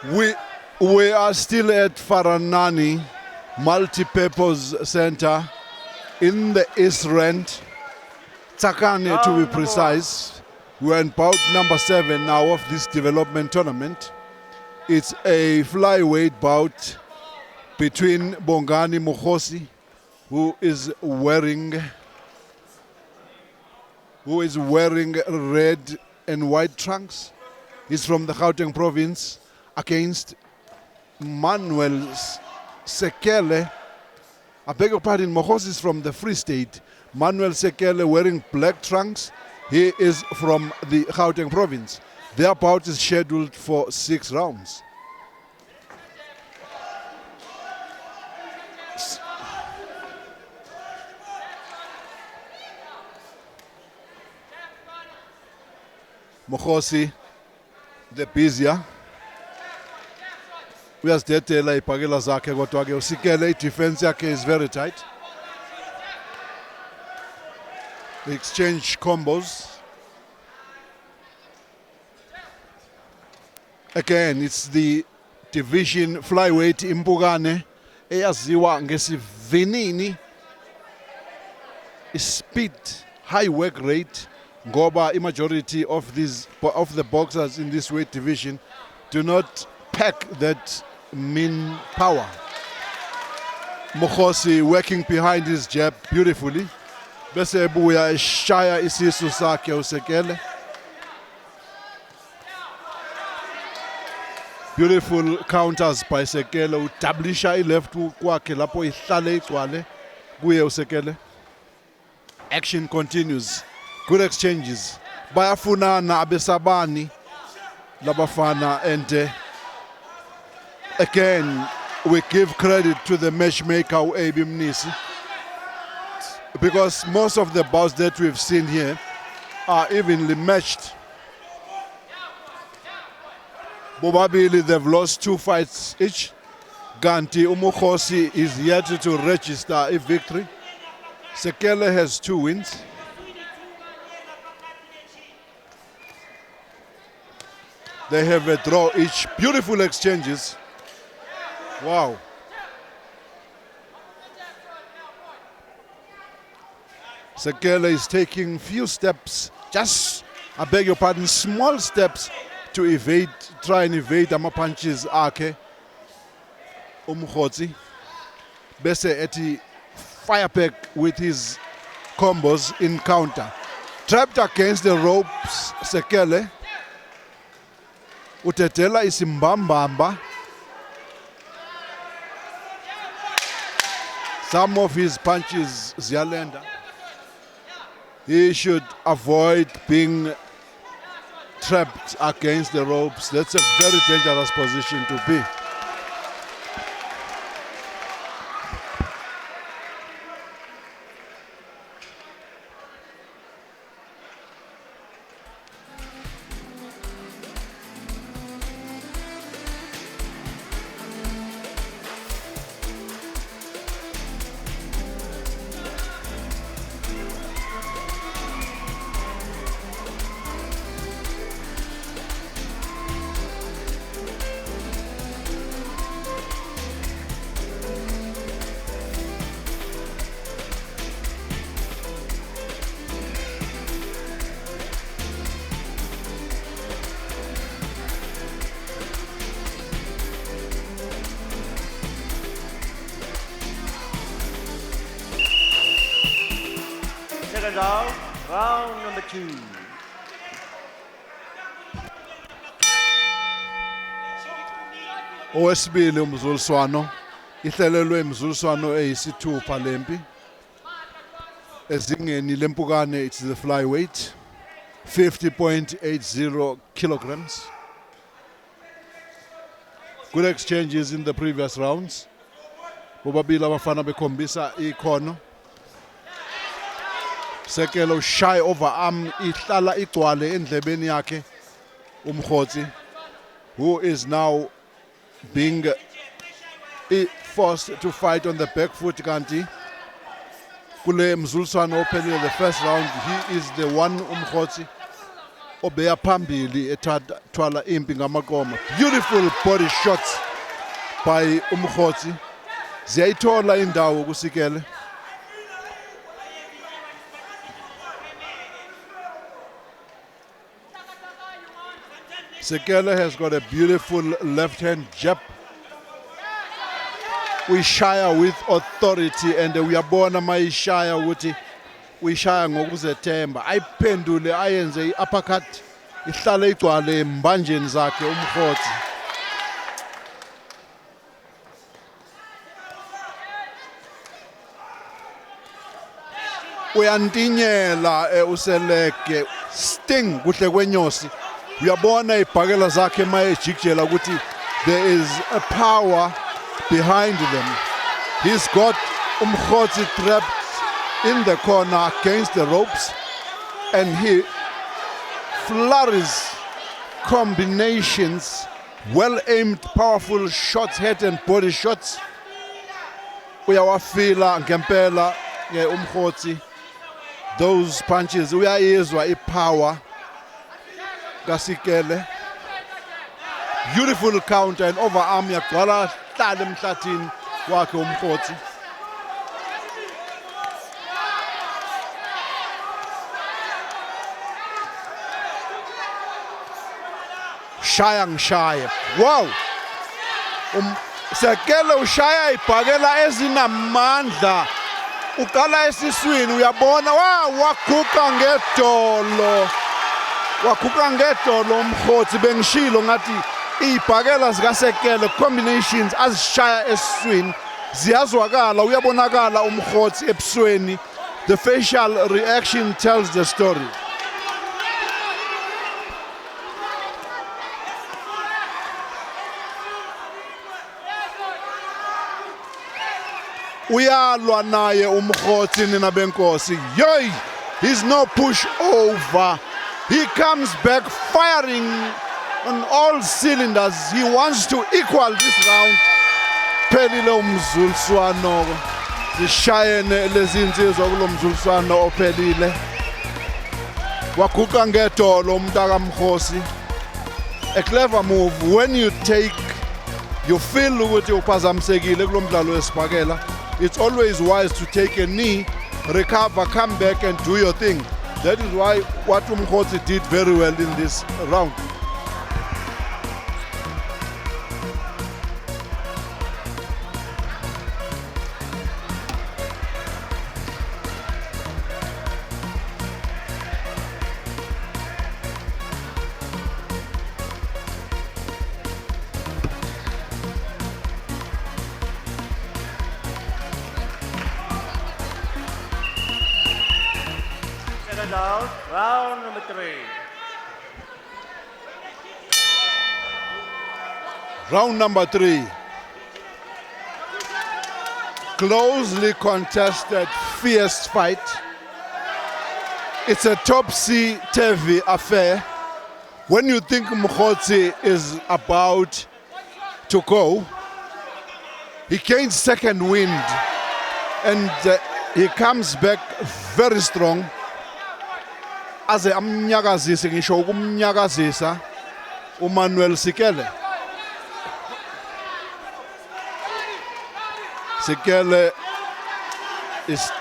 We are still at Faranani Multi-Purpose Center in the East Rand, Tsakane to be precise. We're in bout number 7 now of this development tournament. It's a flyweight bout between Bongani Mokhosi, who is wearing red and white trunks. He's from the Gauteng province, against Manuel Sekele. I beg your pardon, Mokhosi is from the Free State. Manuel Sekele wearing black trunks. He is from the Gauteng province. Their bout is scheduled for 6 rounds. Mokhosi, the busier. Uyazidedela ibhakela zakhe kodwa ke uSekele defense yakhe is very tight. They exchange combos. Again, it's the division flyweight Impukane eyaziwa ngesivinini, speed, high work rate, ngoba majority of the boxers in this weight division do not pack that mean power. Mokhosi working behind his jab beautifully. Bese ebuya eshaya isisu sakhe uSekele. Beautiful counters by Sekele. Utablisha i-left kwakhe lapho ihlale igcwale kuye uSekele. Action continues. Good exchanges. Bayafunana abesabani labafana, and again we give credit to the matchmaker uAbi Mnisi, because most of the bouts that we've seen here are evenly matched. Bobabili, they've lost 2 fights each. Ganti Mokhosi is yet to register a victory. Sekele has 2 wins. They have a draw each. Beautiful exchanges. Wow. Sekele is taking few steps, just, I beg your pardon, small steps to evade, try and evade ama punches akhe Mokhosi. Bese eti fire back with his combos in counter. Trapped against the ropes, Sekele. Utetela isimbambamba. Some of his punches ziyalenda. He should avoid being trapped against the ropes. That's a very dangerous position to be. Second round, round number 2. Owesibili umzuliswano, ihlelelwe imzuliswano eyisithupha lempi. Ezingeni lempukane, it's the flyweight, 50.80 kilograms. Good exchanges in the previous rounds. Bobabili abafana bekhombisa ikhono. Sekele shy over arm ihlala igcwale endlebeni yakhe Mokhosi, who is now being forced to fight on the back foot. Kanti kule mzuliswano ophelile the first round, he is the one Mokhosi obeya phambili ethwala impi ngamaqoma. Beautiful body shots by Umkhotsi. Ziyayithola indawo kuSikele. Sekele has got a beautiful left-hand jab. Uyishaya with authority and uyabona mayishaya ukuthi uyishaya ngokuzethemba. Ayiphendule ayenze i-uppercut ihlale igcwale embanjeni zakhe Umkhotsi. Uyantinyela uSeleke sting kuhle kwenyosi. Uyabona ibhakela zakhe mayejikjela ukuthi there is a power behind them. He's got Umkhotsi trapped in the corner against the ropes and he flurries combinations, well-aimed, powerful shots, head and body shots. Uyawafila ngempela Umkhotsi. Those punches, uyayizwa ipower kaSikele. Beautiful counter and overarm yagcwala hlala emhlathini wakhe Umkhotsi. Shaya ngishaye. Wow. Sekele ushaya ibhakela ezinamandla. Uqala esiswini uyabona waguqa ngedolo. Waguqa ngedolo Umkhotsi bengishilo ngathi ibhakela zikaSekele combinations azishaya esiswini ziyazwakala uyabonakala Umkhotsi ebusweni. The facial reaction tells the story. Uyalwa naye Umkhotsi nina benkosi. Yoy, he's no push over. He comes back firing on all cylinders. He wants to equal this round. Phelile umzuliswano. Zishayene lezi insizwa kulo mzuliswano ophelile. Waguqa ngedolo umntaka Mkhosi. A clever move when you feel ukuthi uphazamisekile kulo mdlalo wesibhakela. It's always wise to take a knee, recover, come back and do your thing. That is what Umkhotsi did very well in this round. Second out, round number 3. Round number 3. Closely contested, fierce fight. It's a topsy-turvy affair. When you think Umkhotsi is about to go, he gains second wind and he comes back very strong. Aze amnyakazise ngisho ukumnyakazisa uManuel Sikele. Sikele is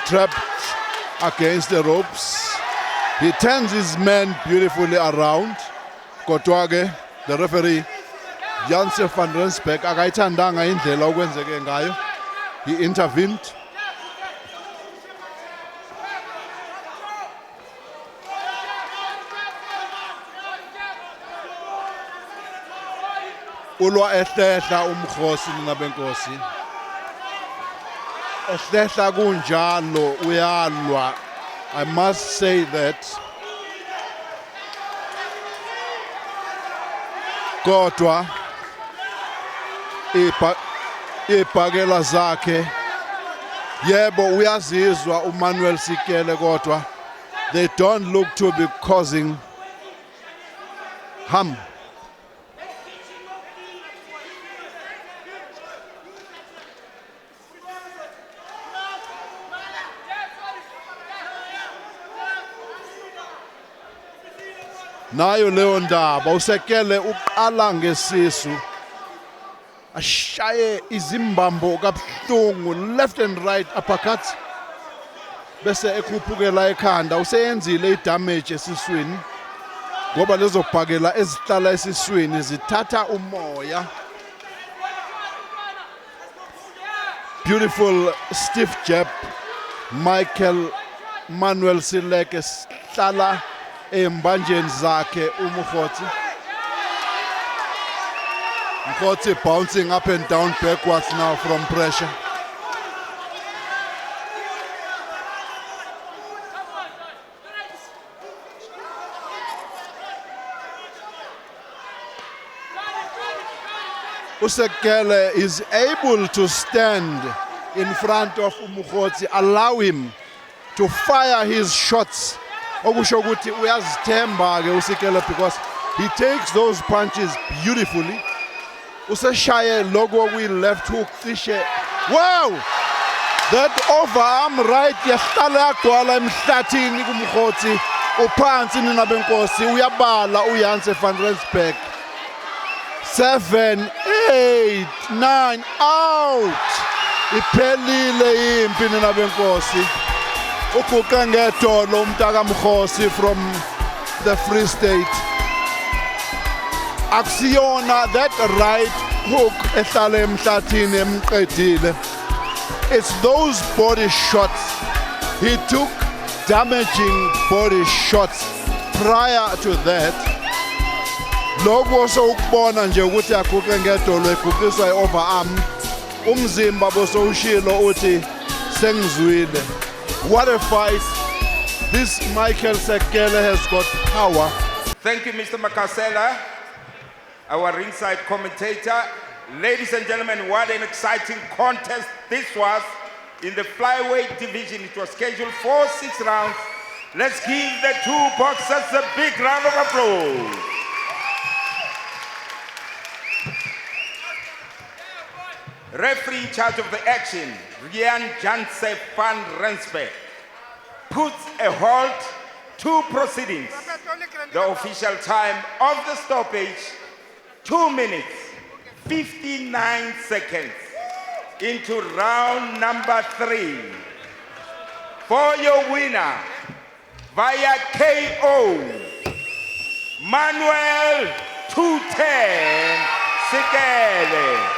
trapped against the ropes. He turns his man beautifully around. Kodwa ke the referee Janse van Rensburg akayithandanga indlela okwenzeke ngayo. He intervened. Ulwa ehlehla Umkhosi nina benkosi. Ehlehla kunjalo uyalwa. I must say that. Kodwa ibhakela zakhe yebo uyazizwa uManuel Sikele kodwa they don't look to be causing harm. nayo leyo ndaba usekele uqala ngesisu ashaye izimbambo kabuhlungu left and right uppercuts bese ekhuphukela ekhanda useyenzile idamage esiswini ngoba lezo bhakela ezihlala esiswini zithatha umoya. Beautiful stiff jab. Michael Manuel Sileke hlala embanjeni zakhe uMkhotsi. Mkhotsi bouncing up and down backwards now from pressure. Usekele is able to stand in front of Mkhotsi, allow him to fire his shots. Okusho ukuthi uyazithemba ke usekele because he takes those punches beautifully. Useshaye logo kuyi left hook cishe. Wow! That overarm right yahlala yagcwala emhlathini kuMkhotsi. Uphansi nina benkosi uyabala uYanse van Rensburg. 7, 8, 9, out! Iphelile impi nina benkosi. Uguqa ngedolo umntaka Mkhosi from the Free State. Aksiyona that right hook ehlala emhlathini emqedile. It's those body shots. He took damaging body shots prior to that. Lokho sokubona nje ukuthi aguqe ngedolo eguqiswa i-overarm. Umzimba bosowushilo uthi sengizwile. What a fight. This Michael Sekele has got power. Thank you, Mr. Makasela, our ringside commentator. Ladies and gentlemen, what an exciting contest this was in the flyweight division. It was scheduled for 6 rounds. Let's give the two boxers a big round of applause. Referee in charge of the action, Rian Janse van Rensburg, puts a halt to proceedings. The official time of the stoppage, 2 minutes, 59 seconds into round number 3. For your winner, via KO, Manuel 210 Sekele.